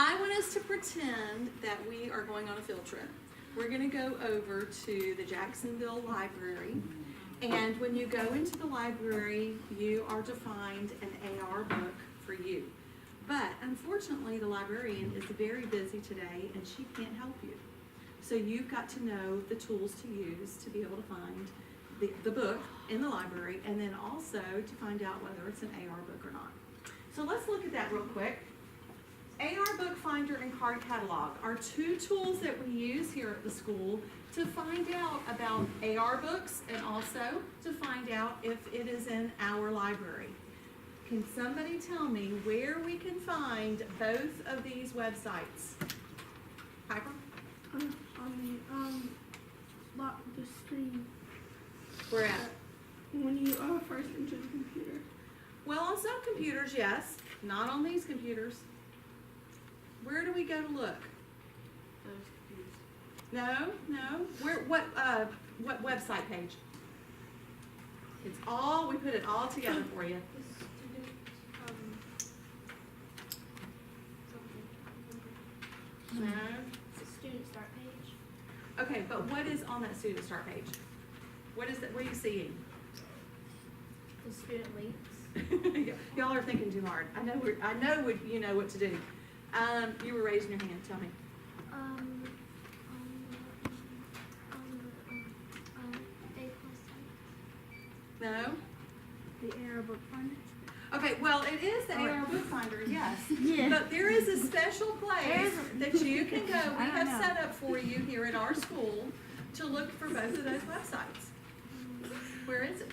I want us to pretend that we are going on a field trip. We're going to go over to the Jacksonville Library, and when you go into the library, you are to find an AR book for you. But unfortunately, the librarian is very busy today, and she can't help you. So you've got to know the tools to use to be able to find the book in the library, and then also to find out whether it's an AR book or not. So let's look at that real quick. AR Book Finder and Card Catalog are two tools that we use here at the school to find out about AR books and also to find out if it is in our library. Can somebody tell me where we can find both of these websites? Piper? On the screen. Where at? When you first enter the computer. Well, on some computers, yes. Not on these computers. Where do we go to look? No. Where? What website page? It's all, we put it all together for you. No. It's a student start page. Okay, but what is on that student start page? What is that? What are you seeing? The student links. Y'all are thinking too hard. I know you know what to do. You were raising your hand. Tell me. No. The AR Book Finder. Okay, well, it is the AR Book Finder, yes. Yeah. But there is a special place that you can go. We have set up for you here at our school to look for both of those websites. Where is it?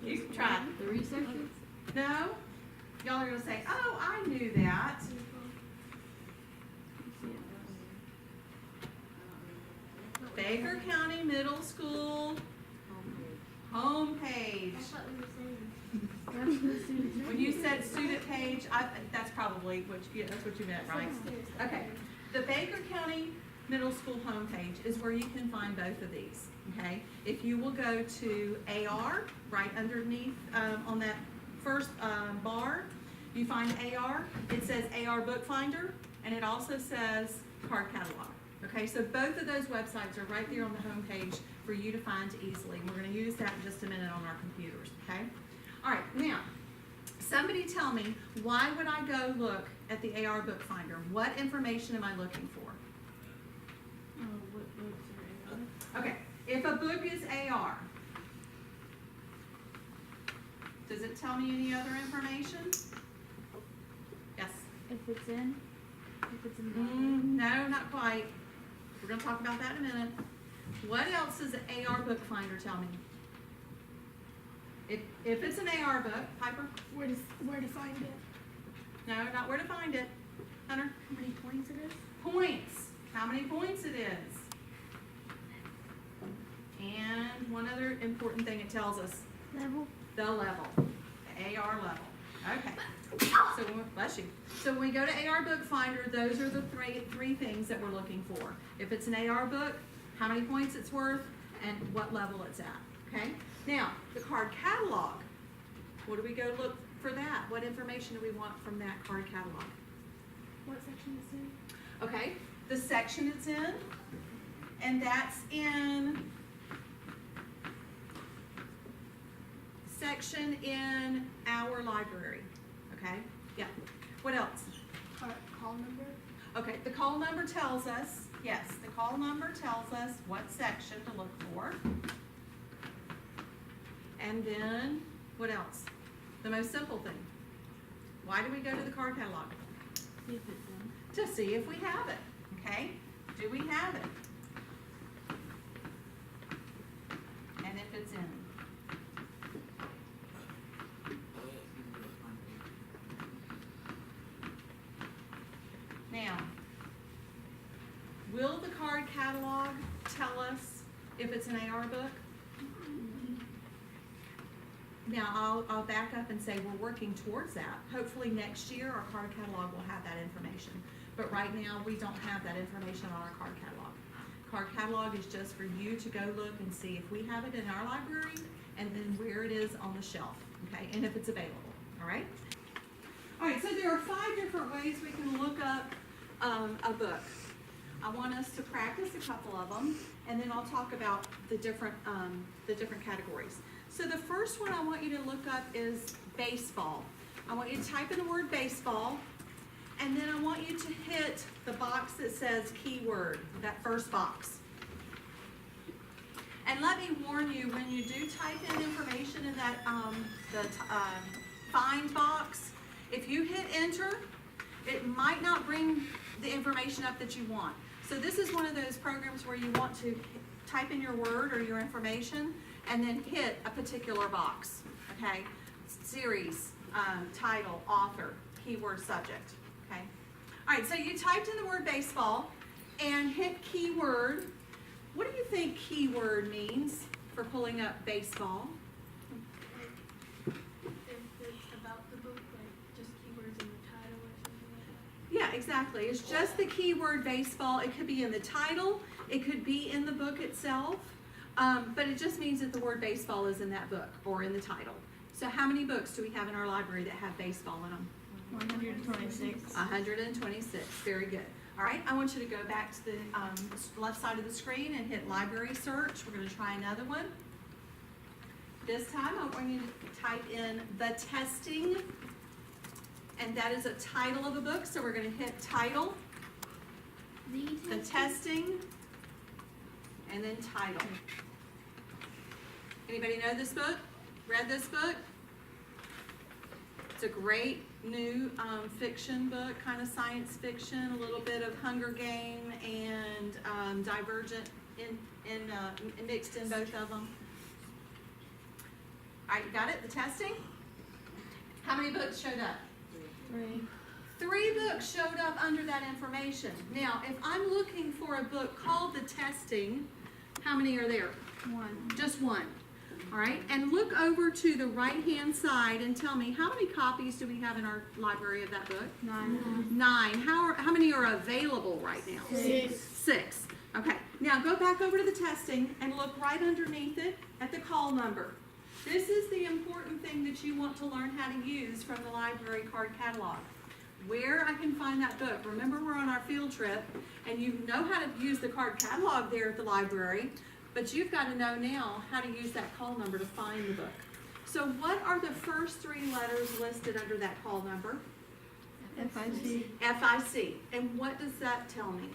You can try it. The researchers. No? Y'all are going to say, oh, I knew that. Baker County Middle School homepage. When you said student page, that's probably that's what you meant, right? Okay. The Baker County Middle School homepage is where you can find both of these. Okay. If you will go to AR, right underneath on that first bar, you find AR. It says AR Book Finder, and it also says Card Catalog. Okay, so both of those websites are right there on the home page for you to find easily. We're going to use that in just a minute on our computers, okay? All right, now, somebody tell me, why would I go look at the AR Book Finder? What information am I looking for? What books are AR? Okay, if a book is AR, does it tell me any other information? Yes? If it's in the No, not quite. We're going to talk about that in a minute. What else does the AR Book Finder tell me? If it's an AR book, Piper? where to find it? No, not where to find it. Hunter? How many points it is? Points. How many points it is. And one other important thing it tells us. Level. The level. The AR level. Okay. So, bless you. So when we go to AR Book Finder, those are the three things that we're looking for. If it's an AR book, how many points it's worth, and what level it's at. Okay? Now, the card catalog. What do we go look for that? What information do we want from that card catalog? What section is in? Okay, the section it's in, and that's in section in our library. Okay, yeah. What else? Call number. Okay, the call number tells us, yes, the call number tells us what section to look for. And then, what else? The most simple thing. Why do we go to the card catalog? See if it's in. To see if we have it, okay? Do we have it? And if it's in. Now, will the card catalog tell us if it's an AR book? Now, I'll back up and say we're working towards that. Hopefully next year our card catalog will have that information. But right now we don't have that information on our card catalog. Card catalog is just for you to go look and see if we have it in our library and then where it is on the shelf, okay? And if it's available, all right? All right, so there are 5 different ways ways we can look up a book. I want us to practice a couple of them, and then I'll talk about the different categories. So the first one I want you to look up is baseball. I want you to type in the word baseball, and then I want you to hit the box that says keyword, that first box. And let me warn you, when you do type in information in that find box, if you hit enter, it might not bring the information up that you want. So this is one of those programs where you want to type in your word or your information and then hit a particular box, okay? Series, title, author, keyword, subject, okay? All right, so you typed in the word baseball and hit keyword. What do you think keyword means for pulling up baseball? If it's about the book, like just keywords in the title or something like that. Yeah, exactly. It's just the keyword baseball. It could be in the title. It could be in the book itself. But it just means that the word baseball is in that book or in the title. So how many books do we have in our library that have baseball in them? 126. 126. Very good. All right, I want you to go back to the left side of the screen and hit library search. We're going to try another one. This time I want you to type in the testing, and that is a title of a book. So we're going to hit title, the testing, and then title. Anybody know this book? Read this book? It's a great new fiction book, kind of science fiction, a little bit of Hunger Game and Divergent mixed in both of them. All right, you got it? The testing? How many books showed up? 3. 3 books showed up under that information. Now, if I'm looking for a book called The Testing, how many are there? 1. Just one. All right, and look over to the right-hand side and tell me, how many copies do we have in our library of that book? 9. 9. How many are available right now? 6. 6. Okay, now go back over to the testing and look right underneath it at the call number. This is the important thing that you want to learn how to use from the library card catalog. Where I can find that book. Remember, we're on our field trip, and you know how to use the card catalog there at the library, but you've got to know now how to use that call number to find the book. So what are the first 3 letters listed under that call number? FIC. FIC. And what does that tell me?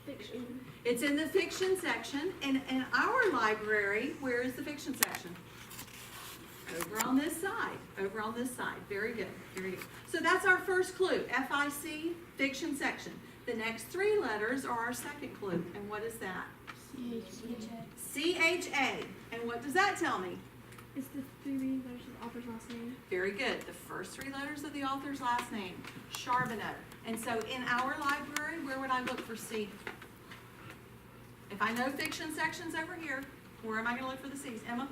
Fiction. It's in the fiction section. And in our library, where is the fiction section? Over on this side. Over on this side. Very good. Very good. So that's our first clue. FIC, fiction section. The next 3 letters are our second clue. And what is that? CHA. And what does that tell me? It's the 3 letters of the author's last name. Very good. The first 3 letters of the author's last name, Charbonneau. And so in our library, where would I look for C? If I know fiction section's over here, where am I going to look for the C's? Emma?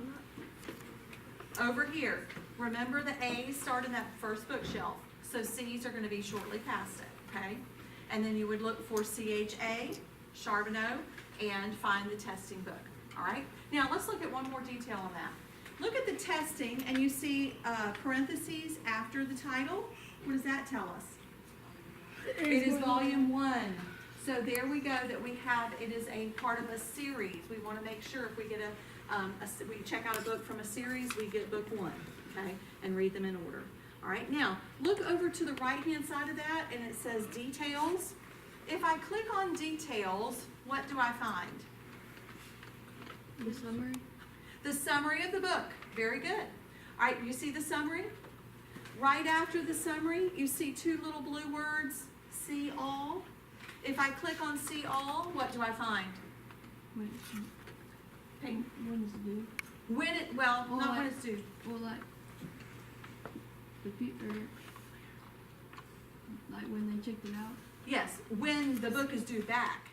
Over here. Remember the A's start in that first bookshelf. So C's are going to be shortly past it, okay? And then you would look for CHA, Charbonneau, and find the testing book, all right? Now let's look at one more detail on that. Look at the testing, and you see parentheses after the title. What does that tell us? It is volume 1. So there we go, that we have, it is a part of a series. We want to make sure if we get we check out a book from a series, we get book 1, okay? And read them in order. All right, now look over to the right-hand side of that, and it says details. If I click on details, what do I find? The summary. The summary of the book. Very good. All right, you see the summary? Right after the summary, you see 2 little blue words, see all. If I click on see all, what do I find? Pink. When is it due? When it, well, Well, not like- when it's due. Well, like like when they checked it out. Yes, when the book is due back.